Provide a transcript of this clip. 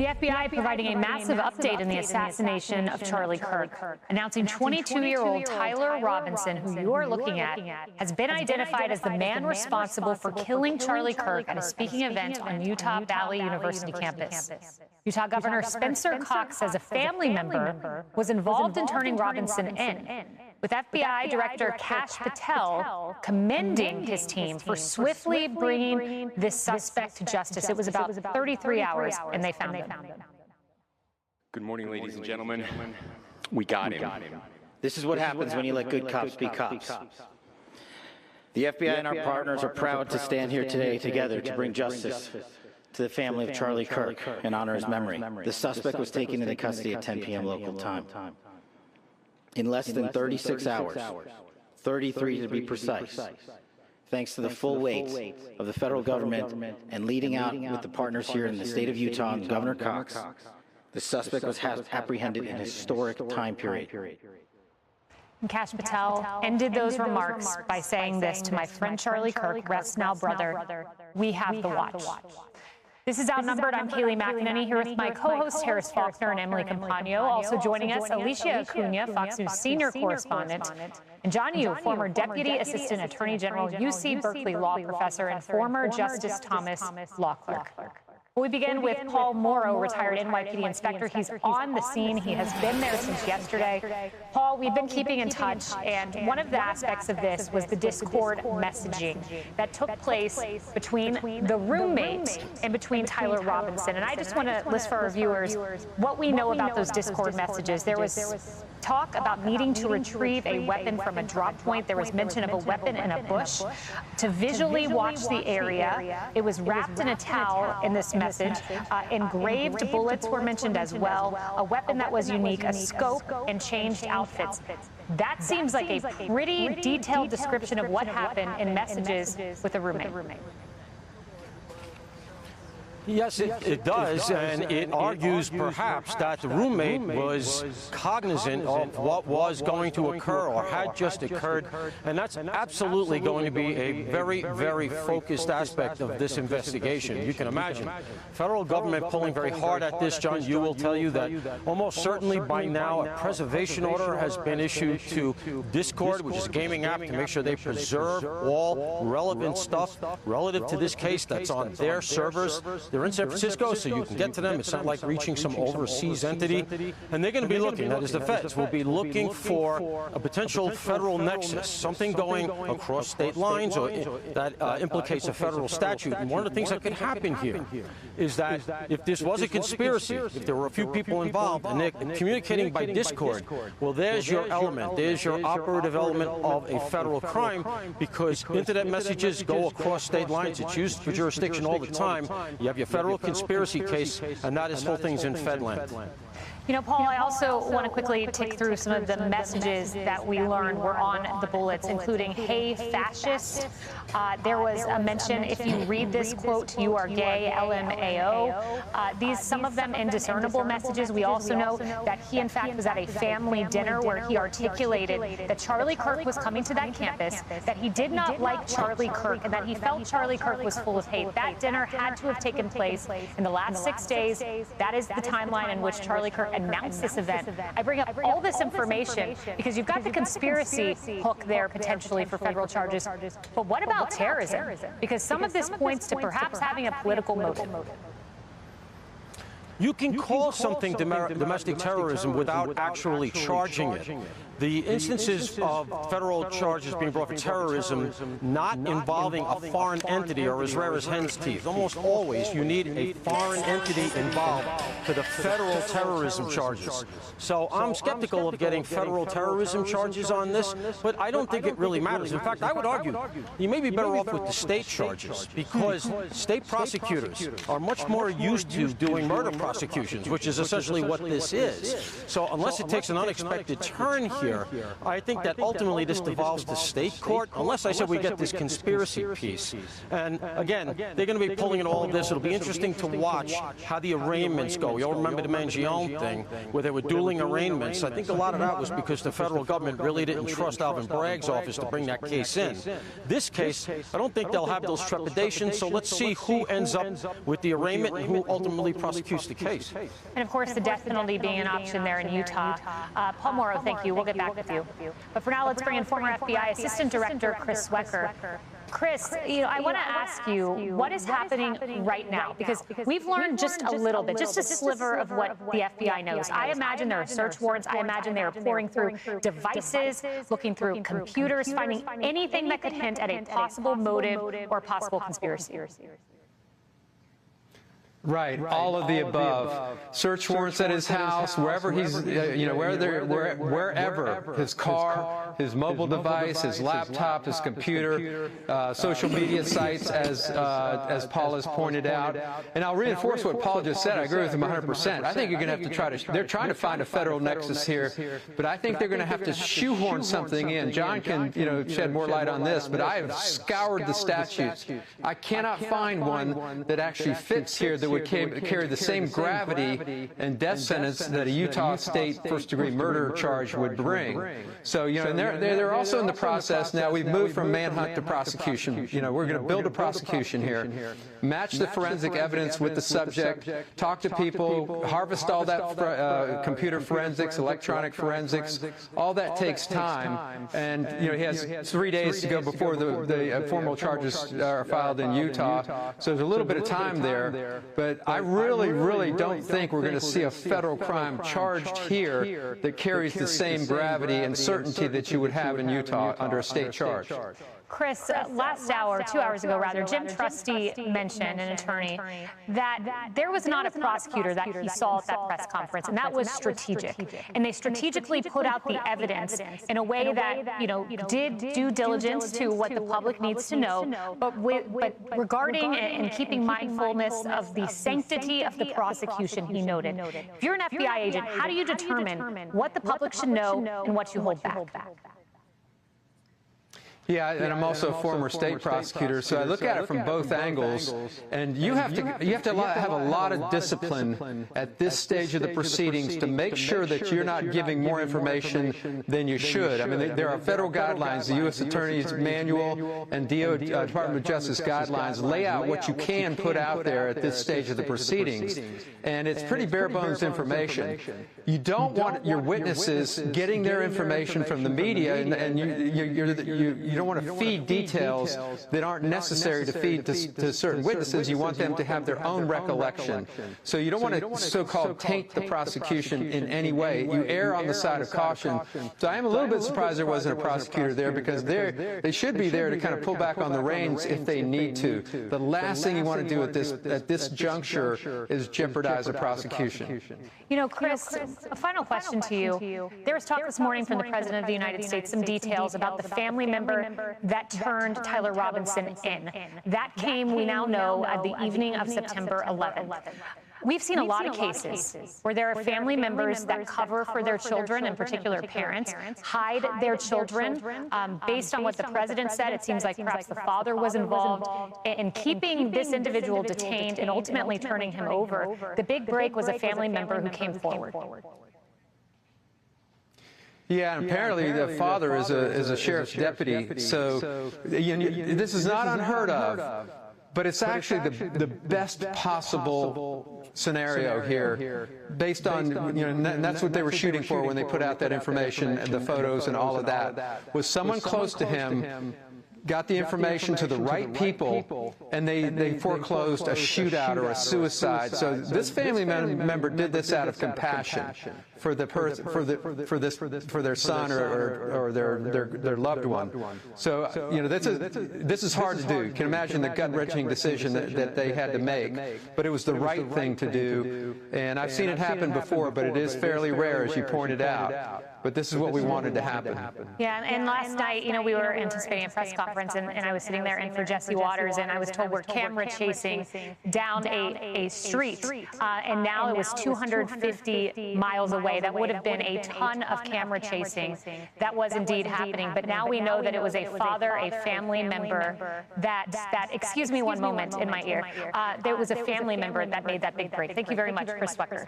The FBI providing a massive update in the assassination of Charlie Kirk, announcing 22-year-old Tyler Robinson, who you're looking at, has been identified as the man responsible for killing Charlie Kirk at a speaking event on Utah Valley University campus. Utah Governor Spencer Cox says a family member was involved in turning Robinson in, with FBI Director Kash Patel commending his team for swiftly bringing this suspect to justice. It was about 33 hours, and they found him. Good morning, ladies and gentlemen. We got him. This is what happens when you let good cops be cops. The FBI and our partners are proud to stand here today together to bring justice to the family of Charlie Kirk and honor his memory. The suspect was taken into custody at 10 p.m. local time. In less than 36 hours, 33 to be precise, thanks to the full weight of the federal government and leading out with the partners here in the state of Utah and Governor Cox, the suspect was apprehended in a historic time period. Kash Patel ended those remarks by saying this: "To my friend Charlie Kirk, rest now, brother. We have the watch." This is Outnumbered. I'm Kayleigh McEnany here with my co-hosts Harris Faulkner and Emily Campagno. Also joining us, Alicia Acuna, Fox News senior correspondent, and John Yoo, former Deputy Assistant Attorney General, UC Berkeley law professor, and former Justice Thomas law clerk. We begin with Paul Morrow, retired NYPD inspector. He's on the scene. He has been there since yesterday. Paul, we've been keeping in touch, and one of the aspects of this was the Discord messaging that took place between the roommate and between Tyler Robinson. And I just want to list for our viewers what we know about those Discord messages. There was talk about needing to retrieve a weapon from a drop point. There was mention of a weapon in a bush. To visually watch the area, it was wrapped in a towel in this message. Engraved bullets were mentioned as well, a weapon that was unique, a scope, and changed outfits. That seems like a pretty detailed description of what happened in messages with a roommate. Yes, it does, and it argues perhaps that the roommate was cognizant of what was going to occur or had just occurred, and that's absolutely going to be a very, very focused aspect of this investigation. You can imagine federal government pulling very hard at this. John, you will tell you that almost certainly by now a preservation order has been issued to Discord, which is a gaming app, to make sure they preserve all relevant stuff relative to this case that's on their servers. They're in San Francisco, so you can get to them. It's not like reaching some overseas entity. And they're going to be looking, that is the feds, will be looking for a potential federal nexus, something going across state lines or that implicates a federal statute. And one of the things that could happen here is that if this was a conspiracy, if there were a few people involved and they're communicating by Discord, well, there's your element. There's your operative element of a federal crime, because internet messages go across state lines. It's used for jurisdiction all the time. You have your federal conspiracy case, and that is whole things in Fedland. You know, Paul, I also want to quickly tick through some of the messages that we learned were on the bullets, including, "Hey, fascist." There was a mention, if you read this, quote, "You are gay, LMAO." Some of them indiscernible messages. We also know that he, in fact, was at a family dinner where he articulated that Charlie Kirk was coming to that campus, that he did not like Charlie Kirk, and that he felt Charlie Kirk was full of hate. That dinner had to have taken place in the last 6 days. That is the timeline in which Charlie Kirk announced this event. I bring up all this information because you've got the conspiracy hook there potentially for federal charges. But what about terrorism? Because some of this points to perhaps having a political motive. You can call something domestic terrorism without actually charging it. The instances of federal charges being brought for terrorism not involving a foreign entity are as rare as hen's teeth. Almost always you need a foreign entity involved for the federal terrorism charges. So I'm skeptical of getting federal terrorism charges on this, but I don't think it really matters. In fact, I would argue you may be better off with the state charges, because state prosecutors are much more used to doing murder prosecutions, which is essentially what this is. So unless it takes an unexpected turn here, here. I think that ultimately this devolves to state court, unless I said we get this conspiracy piece. And again, they're going to be pulling in all of this. It'll be interesting to watch how the arraignments go. You all remember the Mangione thing, where they were dueling arraignments. I think a lot of that was because the federal government really didn't trust Alvin Bragg's office to bring that case in. This case, I don't think they'll have those trepidations, so let's see who ends up with the arraignment and who ultimately prosecutes the case. And of course, the death penalty being an option there in Utah. Paul Morrow, thank you. We'll get back with you. But for now, let's bring in former FBI Assistant Director Chris Wecker. Chris, I want to ask you, what is happening right now? Because we've learned just a little bit, just a sliver of what the FBI knows. I imagine there are search warrants. I imagine they are pouring through devices, looking through computers, finding anything that could hint at a possible motive or possible conspiracy. Right, all of the above. Search warrants at his house, wherever he's, wherever, his car, his mobile device, his laptop, his computer, social media sites, as Paul has pointed out. And I'll reinforce what Paul just said. I agree with him 100%. I think you're going to have to they're trying to find a federal nexus here, but I think they're going to have to shoehorn something in. John can, shed more light on this, but I have scoured the statutes. I cannot find one that actually fits here that would carry the same gravity and death sentence that a Utah state first-degree murder charge would bring. So, and they're also in the process now. We've moved from manhunt to prosecution. We're going to build a prosecution here, match the forensic evidence with the subject, talk to people, harvest all that computer forensics, electronic forensics. All that takes time, and he has 3 days to go before the formal charges are filed in Utah. So there's a little bit of time there, but I really, really don't think we're going to see a federal crime charged here that carries the same gravity and certainty that you would have in Utah under a state charge. Chris, last hour, 2 hours ago rather, Jim Trusty mentioned, an attorney, that there was not a prosecutor that he saw at that press conference, and that was strategic. And they strategically put out the evidence in a way that, did due diligence to what the public needs to know, but regarding and keeping mindfulness of the sanctity of the prosecution, he noted. If you're an FBI agent, how do you determine what the public should know and what you hold back? Yeah, and I'm also a former state prosecutor, so I look at it from both angles, and you have to have a lot of discipline at this stage of the proceedings to make sure that you're not giving more information than you should. I mean, there are federal guidelines, the U.S. Attorney's Manual and Department of Justice guidelines lay out what you can put out there at this stage of the proceedings, and it's pretty bare bones information. You don't want your witnesses getting their information from the media, and you don't want to feed details that aren't necessary to feed to certain witnesses. You want them to have their own recollection. So you don't want to so-called taint the prosecution in any way. You err on the side of caution. So I am a little bit surprised there wasn't a prosecutor there, because they should be there to kind of pull back on the reins if they need to. The last thing you want to do at this juncture is jeopardize a prosecution. Chris, a final question to you. There was talk this morning from the President of the United States, some details about the family member that turned Tyler Robinson in. That came, we now know, at the evening of September 11th. We've seen a lot of cases where there are family members that cover for their children, in particular parents, hide their children. Based on what the president said, it seems like perhaps the father was involved in keeping this individual detained and ultimately turning him over. The big break was a family member who came forward. Yeah, and apparently the father is a sheriff's deputy, so this is not unheard of. But it's actually the best possible scenario here, based on, and that's what they were shooting for when they put out that information and the photos and all of that, was someone close to him got the information to the right people, and they foreclosed a shootout or a suicide. So this family member did this out of compassion for the for their son or their loved one. So this is hard to do. You can imagine the gut-wrenching decision that they had to make, but it was the right thing to do. And I've seen it happen before, but it is fairly rare, as you pointed out. but this is what we wanted to happen. Yeah, and last night, you know, we were anticipating a press conference, and I was sitting there in for Jesse Waters, and I was told we're camera chasing down a street, and now it was 250 miles away. That would have been a ton of camera chasing. That was indeed happening, but now we know that it was a father, a family member that excuse me one moment in my ear, there was a family member that made that big break. Thank you very much, Chris Wecker.